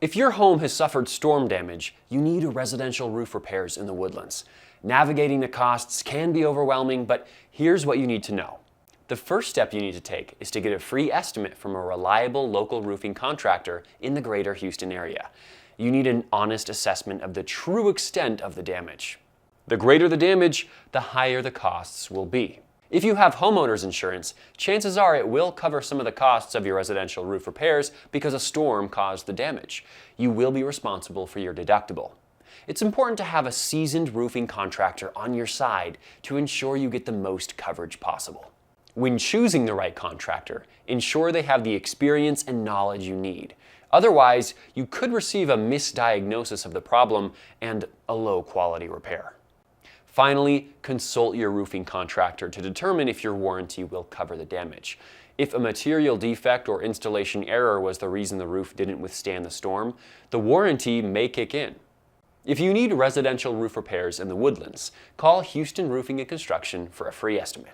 If your home has suffered storm damage, you need residential roof repairs in the Woodlands. Navigating the costs can be overwhelming, but here's what you need to know. The first step you need to take is to get a free estimate from a reliable local roofing contractor in the greater Houston area. You need an honest assessment of the true extent of the damage. The greater the damage, the higher the costs will be. If you have homeowners insurance, chances are it will cover some of the costs of your residential roof repairs because a storm caused the damage. You will be responsible for your deductible. It's important to have a seasoned roofing contractor on your side to ensure you get the most coverage possible. When choosing the right contractor, ensure they have the experience and knowledge you need. Otherwise, you could receive a misdiagnosis of the problem and a low-quality repair. Finally, consult your roofing contractor to determine if your warranty will cover the damage. If a material defect or installation error was the reason the roof didn't withstand the storm, the warranty may kick in. If you need residential roof repairs in the Woodlands, call Houston Roofing and Construction for a free estimate.